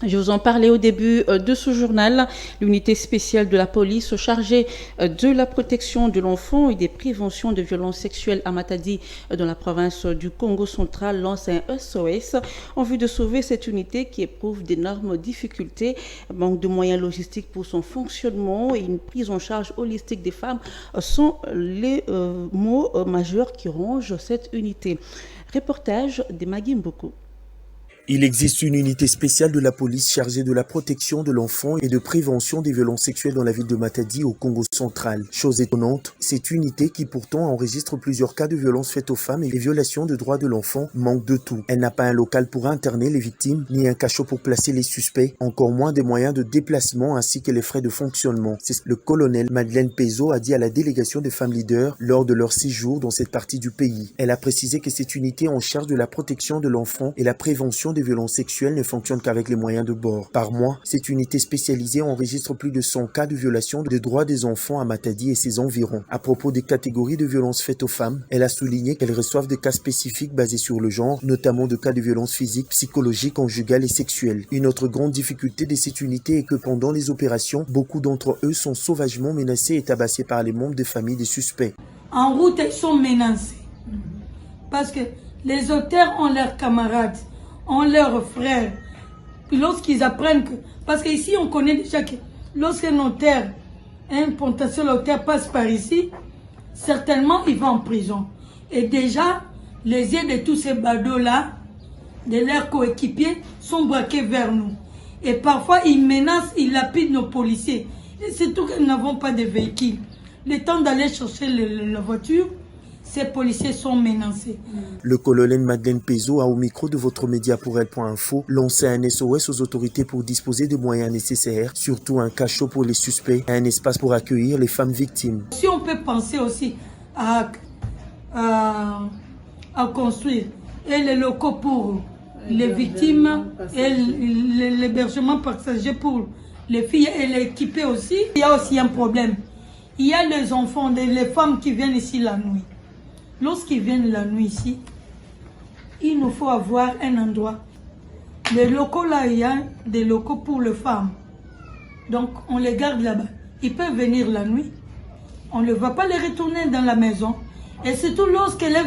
Je vous en parlais au début de ce journal. L'unité spéciale de la police chargée de la protection de l'enfant et des préventions de violences sexuelles à Matadi, dans la province du Congo central, lance un SOS en vue de sauver cette unité qui éprouve d'énormes difficultés, manque de moyens logistiques pour son fonctionnement et une prise en charge holistique des femmes sont les mots majeurs qui rongent cette unité. Reportage de Magui Mboko. Il existe une unité spéciale de la police chargée de la protection de l'enfant et de prévention des violences sexuelles dans la ville de Matadi au Congo central. Chose étonnante, cette unité qui pourtant enregistre plusieurs cas de violences faites aux femmes et violations de droits de l'enfant manque de tout. Elle n'a pas un local pour interner les victimes, ni un cachot pour placer les suspects, encore moins des moyens de déplacement ainsi que les frais de fonctionnement. C'est ce que le colonel Madeleine Pezo a dit à la délégation des femmes leaders lors de leur séjour dans cette partie du pays. Elle a précisé que cette unité en charge de la protection de l'enfant et la prévention des violences sexuelles ne fonctionne qu'avec les moyens de bord. Par mois, cette unité spécialisée enregistre plus de 100 cas de violation des droits des enfants à Matadi et ses environs. À propos des catégories de violences faites aux femmes, elle a souligné qu'elles reçoivent des cas spécifiques basés sur le genre, notamment de cas de violences physiques, psychologiques, conjugales et sexuelles. Une autre grande difficulté de cette unité est que pendant les opérations, beaucoup d'entre eux sont sauvagement menacés et tabassés par les membres des familles des suspects. En route, ils sont menacés. Parce que les auteurs ont leurs camarades, ont leurs frères. Lorsqu'ils apprennent que... Parce qu'ici, on connaît déjà que lorsqu'un auteur, un potentiel auteur passe par ici, certainement, il va en prison. Et déjà, les yeux de tous ces badauds-là, de leurs coéquipiers, sont braqués vers nous. Et parfois, ils menacent, ils lapident nos policiers. Et surtout que nous n'avons pas de véhicules. Le temps d'aller chercher la voiture, ces policiers sont menacés. Le colonel Madeleine Pezo a au micro de votre Mediaporel.info lancé un SOS aux autorités pour disposer des moyens nécessaires, surtout un cachot pour les suspects et un espace pour accueillir les femmes victimes. Si on peut penser aussi à construire et les locaux pour les victimes et l'hébergement partagé pour les filles et l'équiper aussi, il y a aussi un problème. Il y a les enfants, les femmes qui viennent ici la nuit. Lorsqu'ils viennent la nuit ici, il nous faut avoir un endroit. Les locaux là, il y a des locaux pour les femmes. Donc, on les garde là-bas. Ils peuvent venir la nuit. On ne va pas les retourner dans la maison. Et surtout lorsque les